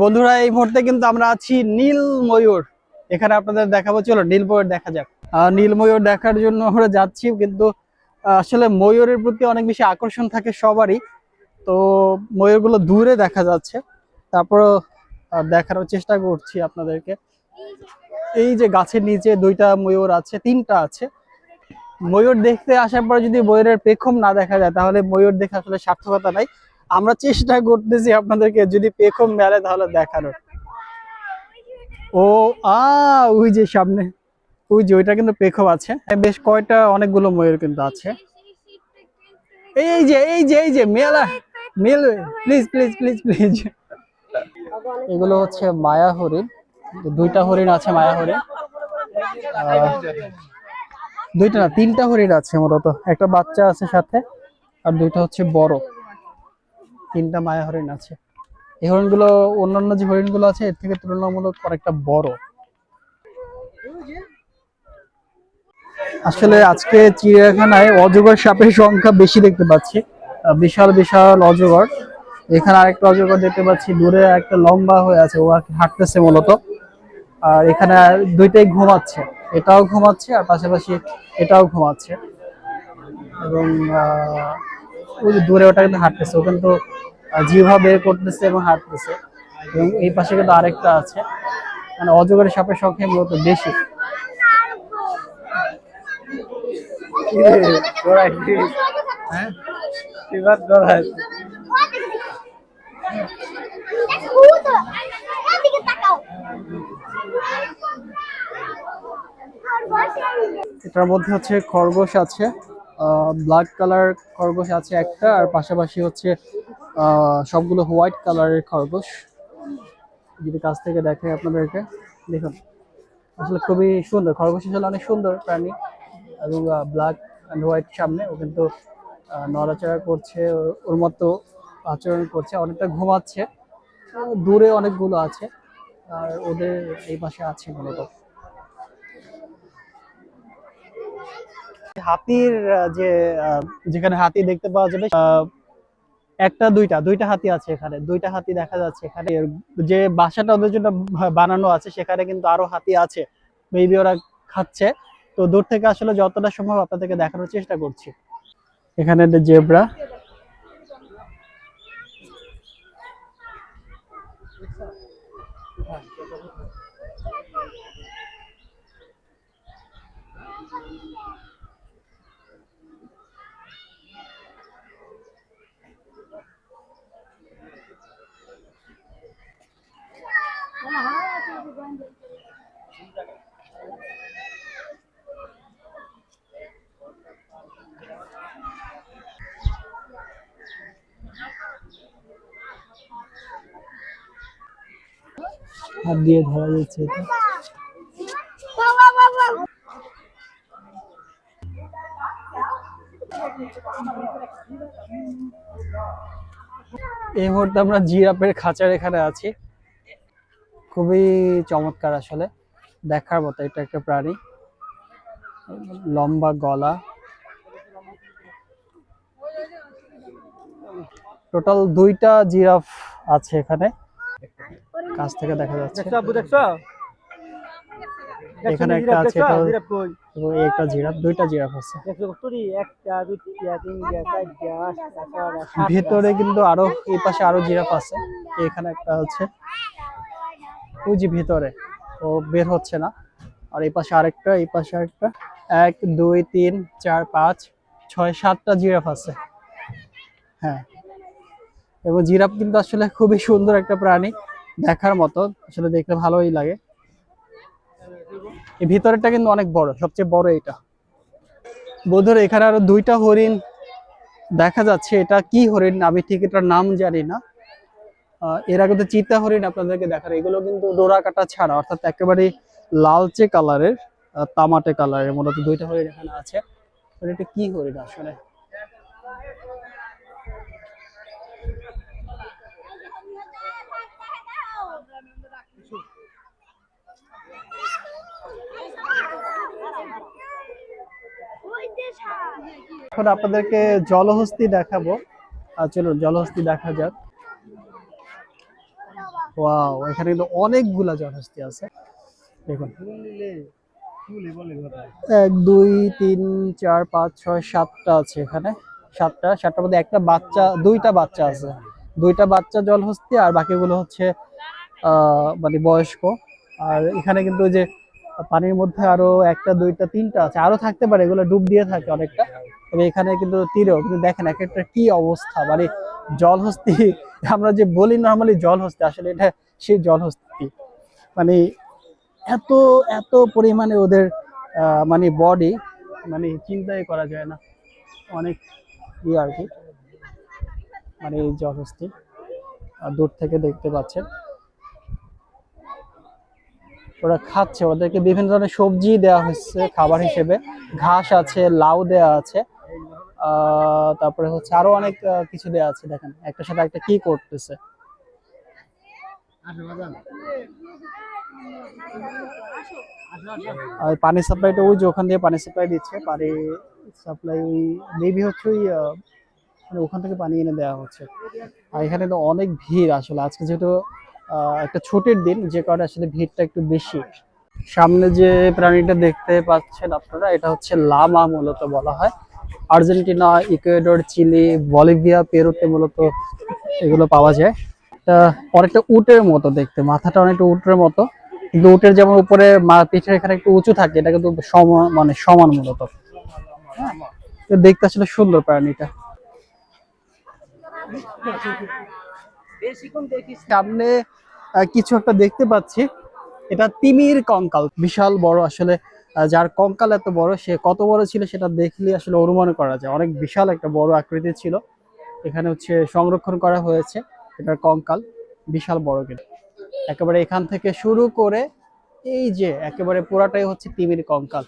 বন্ধুরা এই মুহূর্তে কিন্তু আমরা আছি নীল ময়ূর। এখানে আপনাদের দেখাবো, চলো নীল ময়ূর দেখা যাক। নীল ময়ূর দেখার জন্য আমরা যাচ্ছি, কিন্তু আসলে ময়ূরের প্রতি অনেক বেশি আকর্ষণ থাকে সবারই। তো ময়ূরগুলো দূরে দেখা যাচ্ছে, তারপরও দেখানোর চেষ্টা করছি আপনাদেরকে। এই যে গাছের নিচে দুইটা ময়ূর আছে, তিনটা আছে। ময়ূর দেখতে আসার পর যদি ময়ূরের পেখম না দেখা যায় তাহলে ময়ূর দেখে আসলে সার্থকতা নাই। আমরা চেষ্টা করতেছি আপনাদেরকে যদি পেখম মেলে তাহলে দেখানোর। ও ওই যে সামনে, ওই যে ওইটা কিন্তু পেখম আছে। বেশ কয়টা, অনেকগুলো ময়ূর কিন্তু আছে। এই যে মেলা mail, please please please please. এগুলো হচ্ছে মায়া হরিণ, দুইটা হরিণ আছে মায়া হরিণ। দুইটা না, তিনটা হরিণ আছে মূলত, একটা বাচ্চা আছে সাথে, আর দুইটা হচ্ছে বড়। তিনটা মায়া হরিণ আছে। এই হরিণগুলো অন্যান্য যে হরিণগুলো আছে এর থেকে তুলনামূলক অনেকটা বড়। আসলে আজকে চিড়িয়াখানায় অজগর সাপের সংখ্যা বেশি দেখতে পাচ্ছি, বিশাল বিশাল অজগর। এখানে আরেকটা অজগর দেখতে পাচ্ছি, দূরে একটা লম্বা হয়ে আছে, ও আর কি হাঁটতেছে মূলত। আর এখানে দুইটাই ঘুমাচ্ছে, এটাও ঘুমাচ্ছে আর পাশাপাশি এটাও ঘুমাচ্ছে। এবং ওই যে দূরে ওটা কিন্তু হাঁটতেছে, ও কিন্তু জিহ্বা বের করতেছে এবং হাঁটতেছে। এবং এই পাশে কিন্তু আরেকটা আছে। মানে অজগরের সাপের সংখ্যা মূলত বেশি। এটার মধ্যে হচ্ছে খরগোশ আছে, ব্ল্যাক কালার খরগোশ আছে একটা, আর পাশাপাশি হচ্ছে সবগুলো হোয়াইট কালারের খরগোশ। যদি কাছ থেকে দেখে আপনাদেরকে, দেখুন আসলে খুবই সুন্দর। খরগোশ আসলে অনেক সুন্দর প্রাণী। এবং ব্ল্যাক অ্যান্ড হোয়াইট সামনে, ও কিন্তু নড়াচড়া করছে, ওর মতো আচরণ করছে, অনেকটা ঘুমাচ্ছে। দূরে অনেকগুলো আছে, আর ওদের এই পাশে আছে মূলত। হাতির যে যেখানে হাতি দেখতে পাওয়া যাবে, একটা দুইটা দুইটা হাতি আছে এখানে, দুইটা হাতি দেখা যাচ্ছে এখানে। যে বাসাটা ওদের জন্য বানানো আছে সেখানে কিন্তু আরো হাতি আছে, মেবি ওরা খাচ্ছে। তো দূর থেকে আসলে যতটা সম্ভব আপনাদেরকে দেখানোর চেষ্টা করছি। এখানে জেব্রা, হাত দিয়ে ধরা যাচ্ছে এটা। এই মুহূর্তে আমরা জিরাফের খাঁচার এখানে আছি। খুবই চমৎকার, আসলে দেখার মতো। এটা একটা প্রাণী, লম্বা গলা। টোটাল দুইটা জিরাফ আছে এখানে, কাছ থেকে দেখা যাচ্ছে। এখানে একটা আছে, এবং একটা জিরাফ, দুইটা জিরাফ আছে। ভেতরে কিন্তু আরো, এই পাশে আরো জিরাফ আছে। এখানে একটা আছে, ওই যে ভিতরে, ও বের হচ্ছে না। আর এই পাশে আরেকটা, এই পাশে আরেকটা। 1 2 3 4 5 6 7টা জিরাফ আছে। হ্যাঁ, এবং জিরাফ কিন্তু আসলে খুবই সুন্দর একটা প্রাণী, দেখার মতো। আসলে দেখতে ভালোই লাগে। এই ভিতরেরটা কিন্তু অনেক বড়, সবচেয়ে বড় এটা। বন্ধুরা এখানে আরো দুইটা হরিণ দেখা যাচ্ছে। এটা কি হরিণ আমি ঠিক এটার নাম জানি না। এর আগে তো চিতা হরিণ আপনাদেরকে দেখার। এগুলো কিন্তু ডোরা কাটা ছাড়া, অর্থাৎ একেবারে লালচে কালারের, তামাটে কালারের মূলত দুইটা হরিণ এখানে আছে। এটা কি হরিণ আসলে? এখন আপনাদেরকে জলহস্তী দেখাবো। চলুন জলহস্তী দেখা যাক। ওয়াও, এখানে কিন্তু অনেকগুলা জলহস্তী আছে দেখুন। 1 2 3 4 5 6 7টা আছে এখানে। সাতটার মধ্যে একটা বাচ্চা, দুইটা বাচ্চা আছে, দুইটা বাচ্চা জলহস্তী, আর বাকিগুলো হচ্ছে মানে বয়স্ক। আর এখানে কিন্তু ওই যে পানির মধ্যে আরো একটা দুইটা তিনটা আছে, আরো থাকতে পারে, এগুলো ডুব দিয়ে থাকে অনেকটা। তবে এখানে কিন্তু তীরেও কিন্তু দেখেন এক একটা কি অবস্থা, মানে জলহস্তী আমরা যে বলি নর্মালি জলহস্তী, আসলে এটা সেই জলহস্তী। মানে এত এত পরিমাণে ওদের মানে বডি, মানে চিন্তাই করা যায় না, অনেক ইয়ে আর কি। মানে এই জলহস্তী দূর থেকে দেখতে পাচ্ছেন, ওরা খাচ্ছে, ওদেরকে বিভিন্ন ধরনের সবজি দেওয়া হচ্ছে খাবার হিসেবে, ঘাস আছে, লাউ দেওয়া আছে, তারপরে হচ্ছে আরো অনেক কিছু দেওয়া আছে। দেখেন একটার সাথে একটা কি করতেছে। আর পানি সাপ্লাইটা ওই যে ওখান দিয়ে পানি সাপ্লাই দিচ্ছে, পানি সাপ্লাই ওই মেবি হচ্ছে ওই মানে ওখান থেকে পানি এনে দেওয়া হচ্ছে। আর এখানে তো অনেক ভিড় আসলে, আজকে যেহেতু একটা ছুটির দিন, যে কারণে আসলে ভিড়টা একটু বেশি। সামনে যে প্রাণীটা দেখতে পাচ্ছেন আপনারা, এটা হচ্ছে লামা মূলত বলা হয়। আর্জেন্টিনা, ইকুয়েডর, চিলি, বলিভিয়া, পেরুতে মূলত এগুলো পাওয়া যায়। এটা অনেকটা উটের মতো দেখতে, মাথাটা অনেকটা উটের মতো, কিন্তু উটের যেমন উপরে পিঠের এখানে একটু উঁচু থাকে, এটা কিন্তু সমান, মানে সমান মূলত। হ্যাঁ, তো দেখতে আসলে সুন্দর প্রাণীটা। সামনে কিছু একটা দেখতে পাচ্ছি, এটা তিমির কঙ্কাল, বিশাল বড় আসলে। যার কঙ্কাল এত বড়, সে কত বড় ছিল সেটা দেখলে আসলে অনুমান করা যায়, অনেক বিশাল একটা বড় আকৃতি ছিল। এখানে হচ্ছে সংরক্ষণ করা হয়েছে এটার কঙ্কাল, বিশাল বড় কিন্তু। একেবারে এখান থেকে শুরু করে এই যে একেবারে পুরাটাই হচ্ছে তিমির কঙ্কাল।